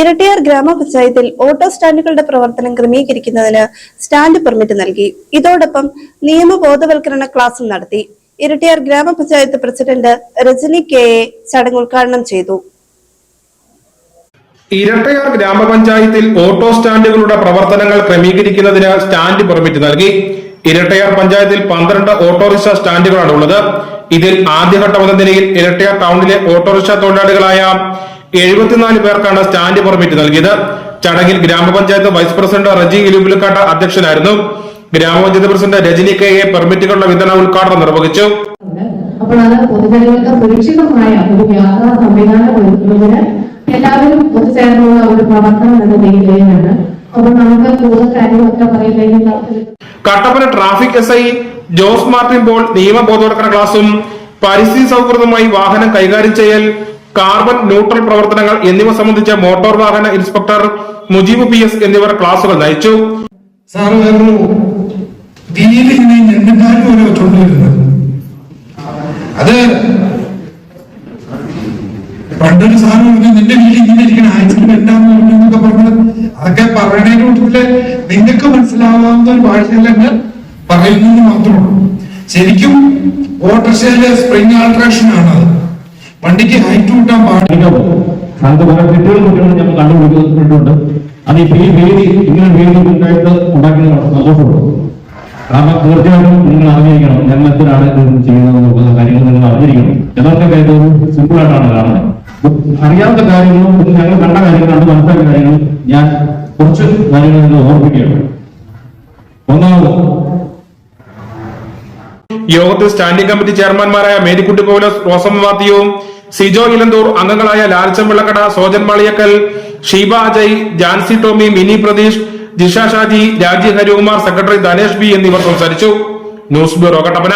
ഇരട്ടിയാർ ഗ്രാമപഞ്ചായത്തിൽ ഓട്ടോ സ്റ്റാൻഡുകളുടെ പ്രവർത്തനം ക്രമീകരിക്കുന്നതിന് സ്റ്റാൻഡ് പെർമിറ്റ് നൽകി. ഇതോടൊപ്പം നിയമബോധവൽക്കരണ ക്ലാസും നടത്തി. ഇരട്ടിയാർ ഗ്രാമപഞ്ചായത്ത് പ്രസിഡന്റ് രജനി കെ എ ചടങ്ങ് ഉദ്ഘാടനം ചെയ്തു. ഇരട്ടയാർ ഗ്രാമപഞ്ചായത്തിൽ ഓട്ടോ സ്റ്റാൻഡുകളുടെ പ്രവർത്തനങ്ങൾ ക്രമീകരിക്കുന്നതിന് സ്റ്റാൻഡ് പെർമിറ്റ് നൽകി. ഇരട്ടയാർ പഞ്ചായത്തിൽ 12 ഓട്ടോറിക്ഷ സ്റ്റാൻഡുകളാണ് ഉള്ളത്. ഇതിൽ ആദ്യഘട്ട നിലയിൽ ഇരട്ടയാർ ടൗണിലെ ഓട്ടോറിക്ഷ തൊഴിലാളികളായ 74 പേർക്കാണ് സ്റ്റാൻഡ് പെർമിറ്റ് നൽകിയത്. ചടങ്ങിൽ ഗ്രാമപഞ്ചായത്ത് വൈസ് പ്രസിഡന്റ് റജി ഇലുവിലക്കാട്ട് അധ്യക്ഷനായിരുന്നു. ഗ്രാമപഞ്ചായത്ത് പ്രസിഡന്റ് രജനി കെ എ പെർമിറ്റുകളുടെ വിതരണ ഉദ്ഘാടനം നിർവഹിച്ചു. അപ്പോൾ അത് പൊതുജനങ്ങൾക്ക് സുരക്ഷിതമായ ഒരു യാത്രാ സംവിധാനം ഒരുക്കുന്നതിന് എല്ലാവരും ഒത്തുചേർന്നുള്ള ഒരു പ്രവർത്തനം എന്ന നിലയിലാണ്. അപ്പോൾ നമുക്ക് കൂടുതൽ കാര്യങ്ങളൊക്കെ പറയുന്നതിന് Kattappana traffic SI Jose Martin Paul നിയമബോധവൽക്കരണ ക്ലാസും പരിസ്ഥിതി സൗഹൃദമായി വാഹനം കൈകാര്യം ചെയ്യൽ, കാർബൺ ന്യൂട്രൽ പ്രവർത്തനങ്ങൾ എന്നിവ സംബന്ധിച്ച മോട്ടോർ വാഹന ഇൻസ്പെക്ടർ മുജീബ് PS എന്നിവർ ക്ലാസുകൾ നയിച്ചു. അത് പണ്ടൊരു സാധനം നിന്റെ വീട്ടിൽ ഇങ്ങനെ ഇരിക്കണം, ആക്സിഡന്റ് എന്താന്നൊക്കെ പറഞ്ഞത് അതൊക്കെ പറയുന്നതിന്റെ കൂട്ടത്തില് നിങ്ങൾക്ക് മനസ്സിലാവാവുന്ന ഒരു ഭാഷയിലങ്ങ് പറയുന്നത് മാത്രമാണ്. ശരിക്കും ഓട്ടോറിക്ഷയിലെ സ്പ്രിംഗ് ആൾട്രേഷൻ ആണ്. വണ്ടിക്ക് ഹൈറ്റ് കൂട്ടാൻ പാടില്ല. ഞങ്ങൾ കണ്ടുപിടിക്കുന്നുണ്ട്. അത് ഈ വേദി ഇങ്ങനെ വേദി ഉണ്ടാക്കിയത് സന്തോഷമുണ്ട്. കാരണം തീർച്ചയായിട്ടും നിങ്ങൾ അറിഞ്ഞിരിക്കണം ഞങ്ങൾ എന്തിനാണ് ചെയ്യുന്നത് നോക്കുന്ന കാര്യങ്ങൾ നിങ്ങൾ അറിഞ്ഞിരിക്കണം. എന്നൊക്കെ കാര്യവും സിമ്പിൾ ആയിട്ടാണ് കാണുന്നത്. അറിയാത്ത കാര്യങ്ങളും ഞങ്ങൾ കണ്ട കാര്യങ്ങൾ കണ്ട് മനസ്സിലാക്കിയ കാര്യങ്ങൾ ഞാൻ കുറച്ച് കാര്യങ്ങൾ നിങ്ങൾ ഓർമ്മിക്കുകയാണ്. ഒന്നാമത്, യോഗത്തിൽ സ്റ്റാൻഡിംഗ് കമ്മിറ്റി ചെയർമാൻമാരായ മേരിക്കുട്ടി പൗലോസ്, റോസമ്മ മാത്യു, സിജോ ഇലന്തൂർ, അംഗങ്ങളായ ലാൽച്ചം വെള്ളക്കട, സോജൻ മാളിയക്കൽ, ഷീബ അജയ്, ജാൻസി ടോമി, മിനി പ്രതീഷ്, ജിഷ ഷാജി, രാജി ഹരികുമാർ, സെക്രട്ടറി ധനേഷ് B എന്നിവർ സംസാരിച്ചു. News bureau Kattappana.